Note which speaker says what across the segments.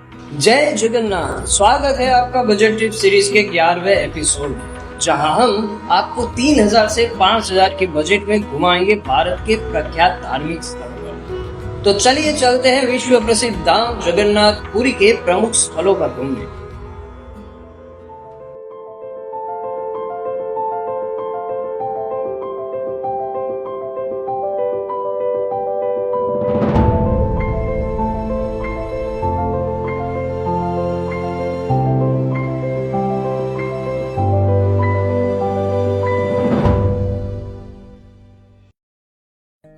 Speaker 1: जय जगन्नाथ। स्वागत है आपका बजट ट्रिप सीरीज के 11वें एपिसोड में, जहां हम आपको 3000 से 5000 के बजट में घुमाएंगे भारत के प्रख्यात धार्मिक स्थलों पर। तो चलिए चलते हैं विश्व प्रसिद्ध धाम जगन्नाथ पुरी के प्रमुख स्थलों पर घूमने।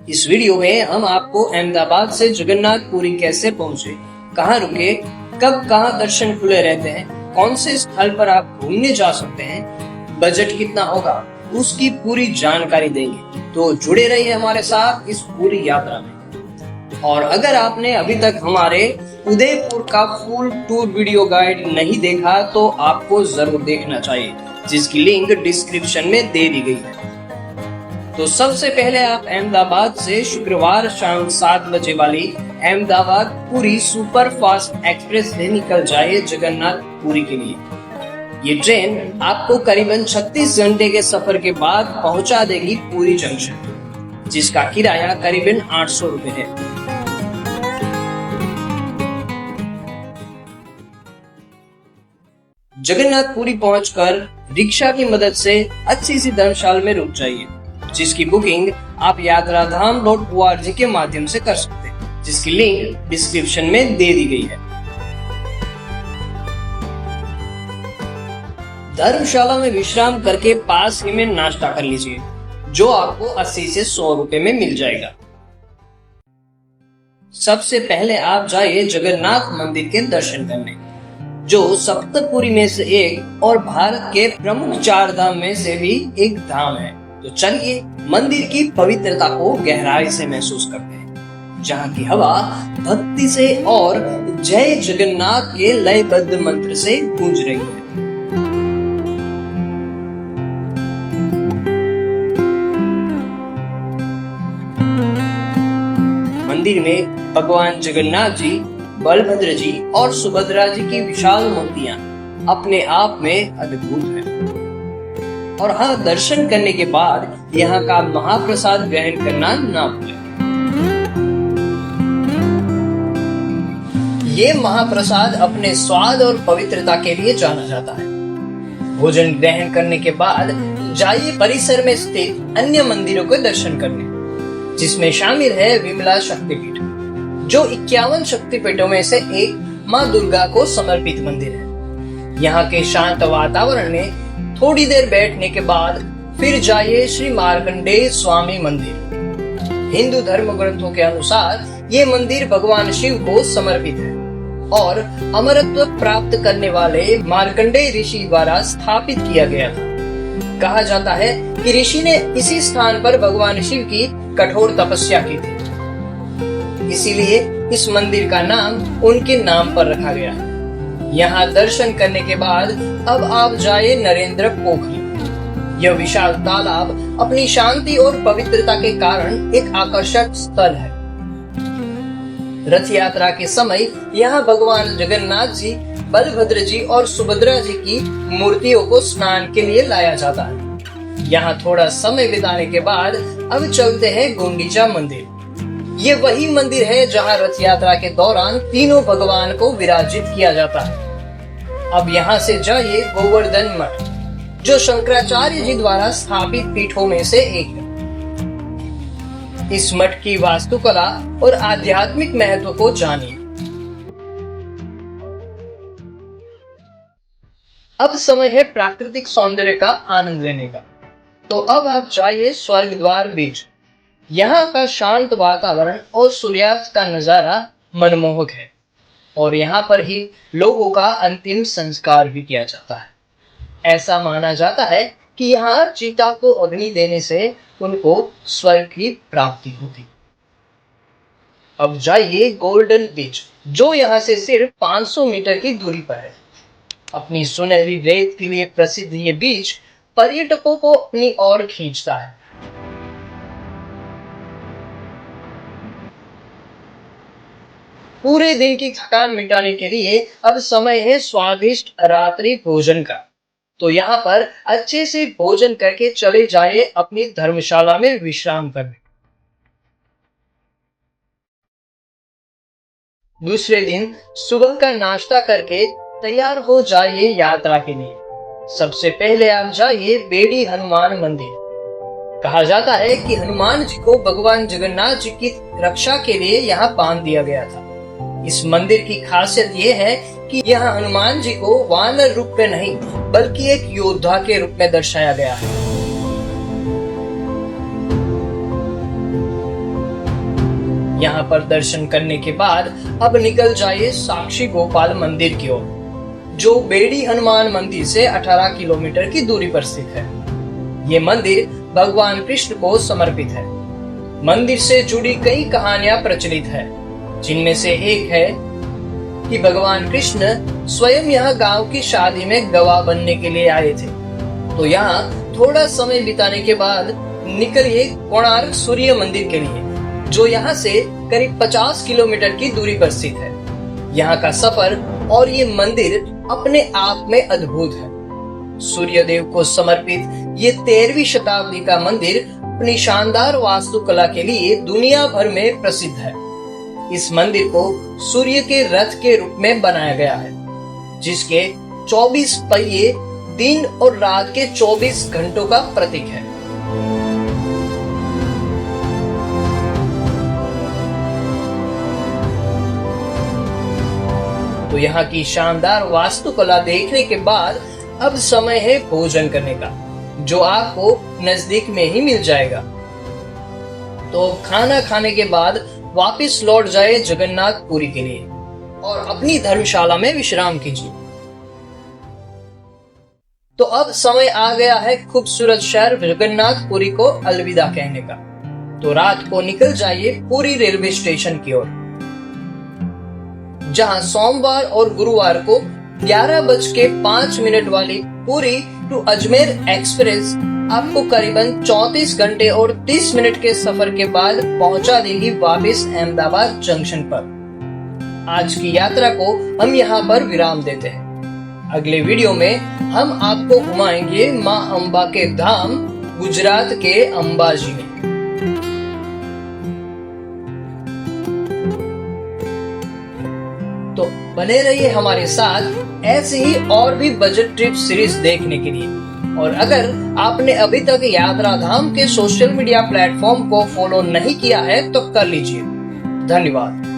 Speaker 1: इस वीडियो में हम आपको अहमदाबाद से जगन्नाथ पुरी कैसे पहुंचे, कहाँ रुके, कब कहाँ दर्शन खुले रहते हैं, कौन से स्थल पर आप घूमने जा सकते हैं, बजट कितना होगा, उसकी पूरी जानकारी देंगे। तो जुड़े रहिए हमारे साथ इस पूरी यात्रा में। और अगर आपने अभी तक हमारे उदयपुर का फुल टूर वीडियो गाइड नहीं देखा तो आपको जरूर देखना चाहिए, जिसकी लिंक डिस्क्रिप्शन में दे दी गई है। तो सबसे पहले आप अहमदाबाद से शुक्रवार शाम 7 बजे वाली Ahmedabad Puri super fast express से निकल जाए जगन्नाथ पुरी के लिए। ये ट्रेन आपको करीबन 36 घंटे के सफर के बाद पहुंचा देगी पुरी जंक्शन, जिसका किराया करीबन 800 रुपए है। जगन्नाथ पुरी पहुंचकर रिक्शा की मदद से अच्छी सी धर्मशाला में रुक जाइए, जिसकी बुकिंग आप yatraधाम.org के माध्यम से कर सकते हैं, जिसकी लिंक डिस्क्रिप्शन में दे दी गई है। धर्मशाला में विश्राम करके पास ही में नाश्ता कर लीजिए, जो आपको 80 से 100 रुपए में मिल जाएगा। सबसे पहले आप जाइए जगन्नाथ मंदिर के दर्शन करने, जो सप्तपुरी में से एक और भारत के प्रमुख 4 धाम में से भी एक धाम है। तो चलिए मंदिर की पवित्रता को गहराई से महसूस करते हैं, जहाँ की हवा भक्ति से और जय जगन्नाथ के लयबद्ध मंत्र से गूंज रही है। मंदिर में भगवान जगन्नाथ जी, बलभद्र जी और सुभद्रा जी की विशाल मूर्तियां अपने आप में अद्भुत हैं। और हाँ, दर्शन करने के बाद यहाँ का महाप्रसाद ग्रहण करना ना भूलें। ये महाप्रसाद अपने स्वाद और पवित्रता के लिए जाना जाता है। भोजन ग्रहण करने के बाद जाइए परिसर में स्थित अन्य मंदिरों के दर्शन करने, जिसमें शामिल है विमला शक्तिपीठ, जो 51 शक्तिपीठों में से एक माँ दुर्गा को समर्पित मंदिर है। यहाँ के शांत वातावरण में थोड़ी देर बैठने के बाद फिर जाइए श्री मार्कंडेय स्वामी मंदिर। हिंदू धर्म ग्रंथों के अनुसार ये मंदिर भगवान शिव को समर्पित है और अमरत्व प्राप्त करने वाले मार्कंडेय ऋषि द्वारा स्थापित किया गया था। कहा जाता है कि ऋषि ने इसी स्थान पर भगवान शिव की कठोर तपस्या की थी, इसीलिए इस मंदिर का नाम उनके नाम पर रखा गया है। यहाँ दर्शन करने के बाद अब आप जाए नरेंद्र पोखरी। यह विशाल तालाब अपनी शांति और पवित्रता के कारण एक आकर्षक स्थल है। रथ यात्रा के समय यहाँ भगवान जगन्नाथ जी, बलभद्र जी और सुभद्रा जी की मूर्तियों को स्नान के लिए लाया जाता है। यहाँ थोड़ा समय बिताने के बाद अब चलते हैं गुंडीचा मंदिर। ये वही मंदिर है जहाँ रथ यात्रा के दौरान तीनों भगवान को विराजित किया जाता है। अब यहाँ से जाइए गोवर्धन मठ, जो शंकराचार्य जी द्वारा स्थापित पीठों में से एक है। इस मठ की वास्तुकला और आध्यात्मिक महत्व को जानिए। अब समय है प्राकृतिक सौंदर्य का आनंद लेने का। तो अब आप जाइए स्वर्ग द्वार बीच। यहाँ का शांत वातावरण और सूर्यास्त का नजारा मनमोहक है, और यहाँ पर ही लोगों का अंतिम संस्कार भी किया जाता है। ऐसा माना जाता है कि यहाँ चीता को अग्नि देने से उनको स्वर्ग की प्राप्ति होती। अब जाइए गोल्डन बीच, जो यहाँ से सिर्फ 500 मीटर की दूरी पर है। अपनी सुनहरी रेत के लिए प्रसिद्ध ये बीच पर्यटकों को अपनी ओर खींचता है। पूरे दिन की थकान मिटाने के लिए अब समय है स्वादिष्ट रात्रि भोजन का। तो यहाँ पर अच्छे से भोजन करके चले जाए अपनी धर्मशाला में विश्राम करने। दूसरे दिन सुबह का नाश्ता करके तैयार हो जाइए यात्रा के लिए। सबसे पहले आप जाइए बेड़ी हनुमान मंदिर। कहा जाता है कि हनुमान जी को भगवान जगन्नाथ जी की रक्षा के लिए यहाँ बांध दिया गया था। इस मंदिर की खासियत ये है कि यहाँ हनुमान जी को वानर रूप में नहीं बल्कि एक योद्धा के रूप में दर्शाया गया है। यहाँ पर दर्शन करने के बाद अब निकल जाइए साक्षी गोपाल मंदिर की ओर, जो बेड़ी हनुमान मंदिर से 18 किलोमीटर की दूरी पर स्थित है। ये मंदिर भगवान कृष्ण को समर्पित है। मंदिर से जुड़ी कई कहानियां प्रचलित है, जिनमें से एक है कि भगवान कृष्ण स्वयं यहाँ गांव की शादी में गवाह बनने के लिए आए थे। तो यहाँ थोड़ा समय बिताने के बाद निकलिए कोणार्क सूर्य मंदिर के लिए, जो यहाँ से करीब 50 किलोमीटर की दूरी पर स्थित है। यहाँ का सफर और ये मंदिर अपने आप में अद्भुत है। सूर्य देव को समर्पित ये 13वीं शताब्दी का मंदिर अपनी शानदार वास्तुकला के लिए दुनिया भर में प्रसिद्ध है। इस मंदिर को सूर्य के रथ के रूप में बनाया गया है, जिसके 24 पहिए दिन और रात के 24 घंटों का प्रतीक है। तो यहाँ की शानदार वास्तुकला देखने के बाद अब समय है भोजन करने का, जो आपको नजदीक में ही मिल जाएगा। तो खाना खाने के बाद वापस लौट जाए जगन्नाथपुरी के लिए और अपनी धर्मशाला में विश्राम कीजिए। तो अब समय आ गया है खूबसूरत शहर जगन्नाथपुरी को अलविदा कहने का। तो रात को निकल जाइए पुरी रेलवे स्टेशन की ओर, जहां सोमवार और गुरुवार को 11:05 वाली पुरी टू अजमेर एक्सप्रेस आपको करीबन 34 घंटे और 30 मिनट के सफर के बाद पहुंचा देगी वापस अहमदाबाद जंक्शन पर। आज की यात्रा को हम यहाँ पर विराम देते हैं। अगले वीडियो में हम आपको घुमाएंगे माँ अम्बा के धाम गुजरात के अंबाजी में। तो बने रहिए हमारे साथ ऐसे ही और भी बजट ट्रिप सीरीज देखने के लिए। और अगर आपने अभी तक यात्रा धाम के सोशल मीडिया प्लेटफॉर्म को फॉलो नहीं किया है तो कर लीजिए। धन्यवाद।